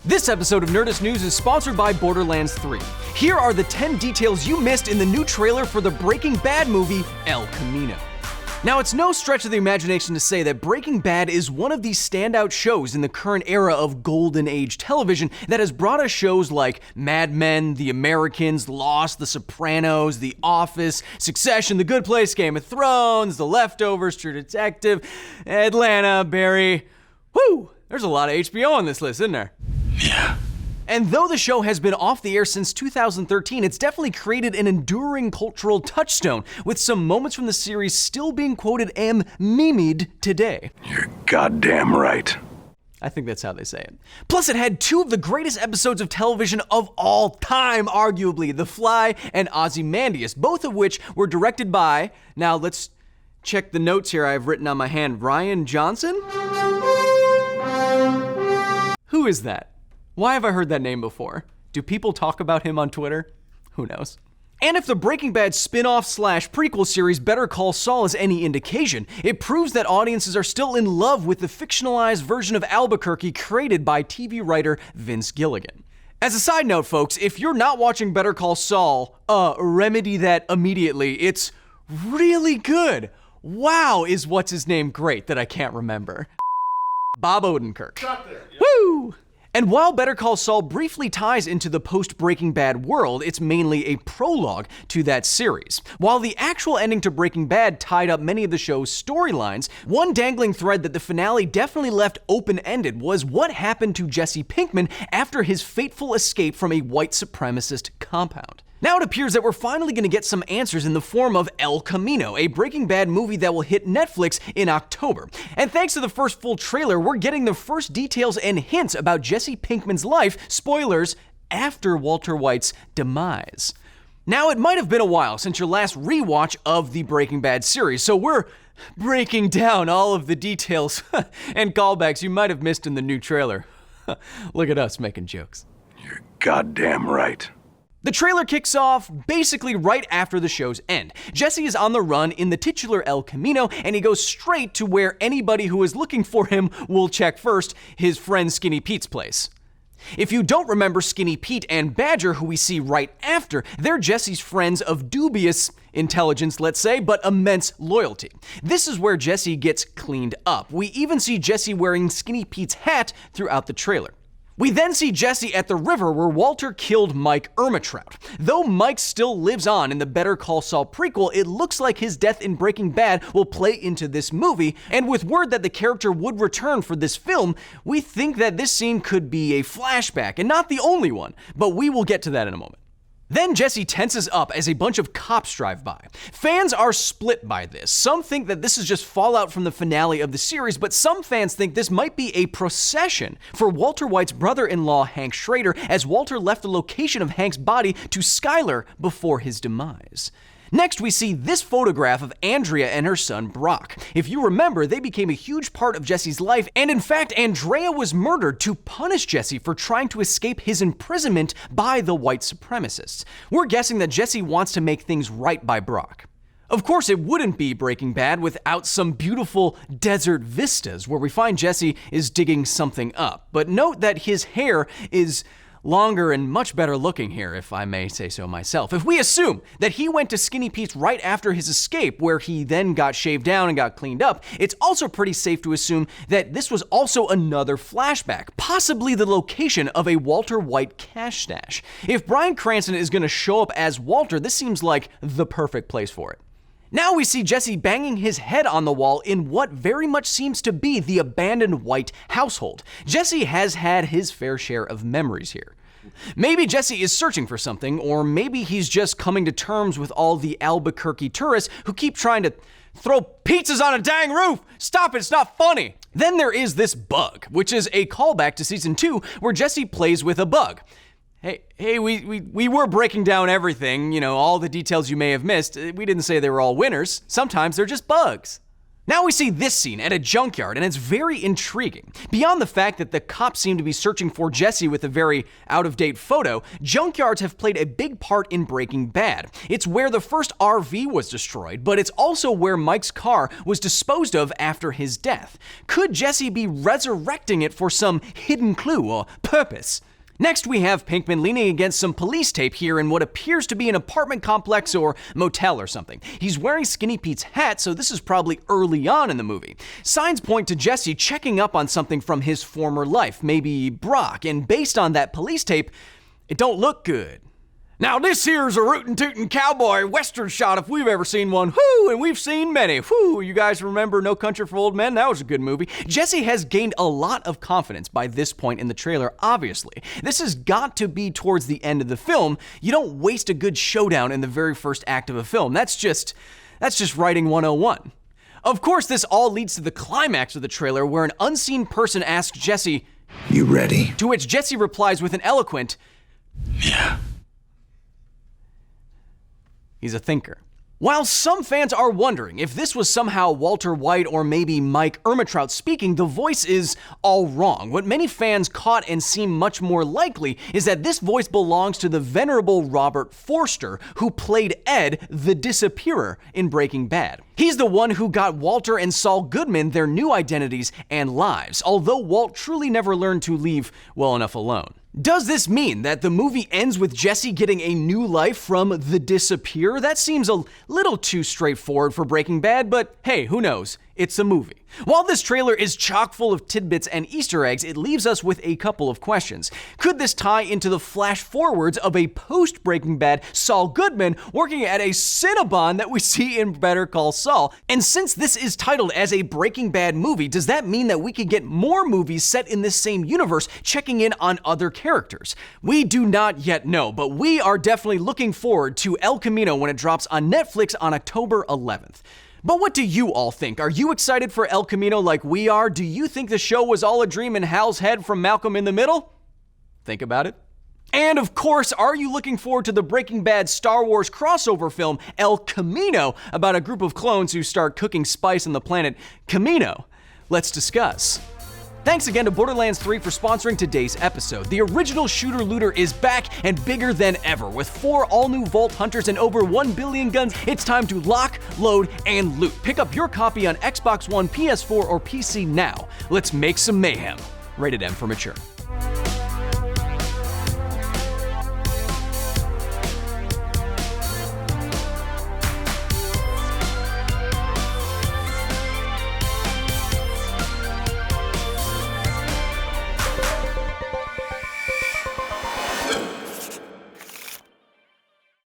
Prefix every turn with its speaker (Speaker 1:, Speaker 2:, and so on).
Speaker 1: This episode of Nerdist News is sponsored by Borderlands 3. Here are the 10 details you missed in the new trailer for the Breaking Bad movie, El Camino. Now, it's no stretch of the imagination to say that Breaking Bad is one of the standout shows in the current era of golden age television that has brought us shows like Mad Men, The Americans, Lost, The Sopranos, The Office, Succession, The Good Place, Game of Thrones, The Leftovers, True Detective, Atlanta, Barry. Woo! There's a lot of HBO on this list, isn't there?
Speaker 2: Yeah.
Speaker 1: And though the show has been off the air since 2013, it's definitely created an enduring cultural touchstone, with some moments from the series still being quoted and memed today.
Speaker 2: You're goddamn right.
Speaker 1: I think that's how they say it. Plus, it had two of the greatest episodes of television of all time, arguably, The Fly and Ozymandias, both of which were directed by, now let's check the notes here I've written on my hand, Rian Johnson? Who is that? Why have I heard that name before? Do people talk about him on Twitter? Who knows? And if the Breaking Bad spin-off / prequel series Better Call Saul is any indication, it proves that audiences are still in love with the fictionalized version of Albuquerque created by TV writer Vince Gilligan. As a side note, folks, if you're not watching Better Call Saul, remedy that immediately. It's really good. Wow, is what's his name great that I can't remember. Bob Odenkirk.
Speaker 2: Got there. Yep.
Speaker 1: Woo! And while Better Call Saul briefly ties into the post-Breaking Bad world, it's mainly a prologue to that series. While the actual ending to Breaking Bad tied up many of the show's storylines, one dangling thread that the finale definitely left open-ended was what happened to Jesse Pinkman after his fateful escape from a white supremacist compound. Now it appears that we're finally going to get some answers in the form of El Camino, a Breaking Bad movie that will hit Netflix in October. And thanks to the first full trailer, we're getting the first details and hints about Jesse Pinkman's life, spoilers, after Walter White's demise. Now, it might have been a while since your last rewatch of the Breaking Bad series, so we're breaking down all of the details and callbacks you might have missed in the new trailer. Look at us making jokes.
Speaker 2: You're goddamn right.
Speaker 1: The trailer kicks off basically right after the show's end. Jesse is on the run in the titular El Camino, and he goes straight to where anybody who is looking for him will check first, his friend Skinny Pete's place. If you don't remember Skinny Pete and Badger, who we see right after, they're Jesse's friends of dubious intelligence, let's say, but immense loyalty. This is where Jesse gets cleaned up. We even see Jesse wearing Skinny Pete's hat throughout the trailer. We then see Jesse at the river where Walter killed Mike Ehrmantraut. Though Mike still lives on in the Better Call Saul prequel, it looks like his death in Breaking Bad will play into this movie, and with word that the character would return for this film, we think that this scene could be a flashback, and not the only one, but we will get to that in a moment. Then Jesse tenses up as a bunch of cops drive by. Fans are split by this. Some think that this is just fallout from the finale of the series, but some fans think this might be a procession for Walter White's brother-in-law, Hank Schrader, as Walter left the location of Hank's body to Skyler before his demise. Next, we see this photograph of Andrea and her son Brock. If you remember, they became a huge part of Jesse's life, and in fact, Andrea was murdered to punish Jesse for trying to escape his imprisonment by the white supremacists. We're guessing that Jesse wants to make things right by Brock. Of course, it wouldn't be Breaking Bad without some beautiful desert vistas where we find Jesse is digging something up. But note that his hair is longer and much better looking here, if I may say so myself. If we assume that he went to Skinny Pete's right after his escape, where he then got shaved down and got cleaned up, it's also pretty safe to assume that this was also another flashback, possibly the location of a Walter White cash stash. If Bryan Cranston is going to show up as Walter, this seems like the perfect place for it. Now we see Jesse banging his head on the wall in what very much seems to be the abandoned White household. Jesse has had his fair share of memories here. Maybe Jesse is searching for something, or maybe he's just coming to terms with all the Albuquerque tourists who keep trying to throw pizzas on a dang roof. Stop it, it's not funny. Then there is this bug, which is a callback to season 2 where Jesse plays with a bug. Hey, we were breaking down everything, all the details you may have missed. We didn't say they were all winners. Sometimes they're just bugs. Now we see this scene at a junkyard, and it's very intriguing. Beyond the fact that the cops seem to be searching for Jesse with a very out-of-date photo, junkyards have played a big part in Breaking Bad. It's where the first RV was destroyed, but it's also where Mike's car was disposed of after his death. Could Jesse be resurrecting it for some hidden clue or purpose? Next, we have Pinkman leaning against some police tape here in what appears to be an apartment complex or motel or something. He's wearing Skinny Pete's hat, so this is probably early on in the movie. Signs point to Jesse checking up on something from his former life, maybe Brock, and based on that police tape, it don't look good. Now this here's a rootin' tootin' cowboy western shot if we've ever seen one. Whoo, and we've seen many. Whoo, you guys remember No Country for Old Men? That was a good movie. Jesse has gained a lot of confidence by this point in the trailer, obviously. This has got to be towards the end of the film. You don't waste a good showdown in the very first act of a film. That's just writing 101. Of course, this all leads to the climax of the trailer where an unseen person asks Jesse,
Speaker 2: You ready?
Speaker 1: to which Jesse replies with an eloquent,
Speaker 2: Yeah.
Speaker 1: he's a thinker. While some fans are wondering if this was somehow Walter White or maybe Mike Ehrmantraut speaking, the voice is all wrong. What many fans caught and seem much more likely is that this voice belongs to the venerable Robert Forster, who played Ed, the Disappearer, in Breaking Bad. He's the one who got Walter and Saul Goodman their new identities and lives, although Walt truly never learned to leave well enough alone. Does this mean that the movie ends with Jesse getting a new life from the Disappearer? That seems a little too straightforward for Breaking Bad, but hey, who knows? It's a movie. While this trailer is chock full of tidbits and Easter eggs, it leaves us with a couple of questions. Could this tie into the flash forwards of a post-Breaking Bad Saul Goodman working at a Cinnabon that we see in Better Call Saul? And since this is titled as a Breaking Bad movie, does that mean that we could get more movies set in this same universe checking in on other characters? We do not yet know, but we are definitely looking forward to El Camino when it drops on Netflix on October 11th. But what do you all think? Are you excited for El Camino like we are? Do you think the show was all a dream in Hal's head from Malcolm in the Middle? Think about it. And of course, are you looking forward to the Breaking Bad Star Wars crossover film El Camino about a group of clones who start cooking spice on the planet Camino? Let's discuss. Thanks again to Borderlands 3 for sponsoring today's episode. The original shooter looter is back and bigger than ever. With 4 all-new Vault Hunters and over 1 billion guns, it's time to lock, load, and loot. Pick up your copy on Xbox One, PS4, or PC now. Let's make some mayhem. Rated M for mature.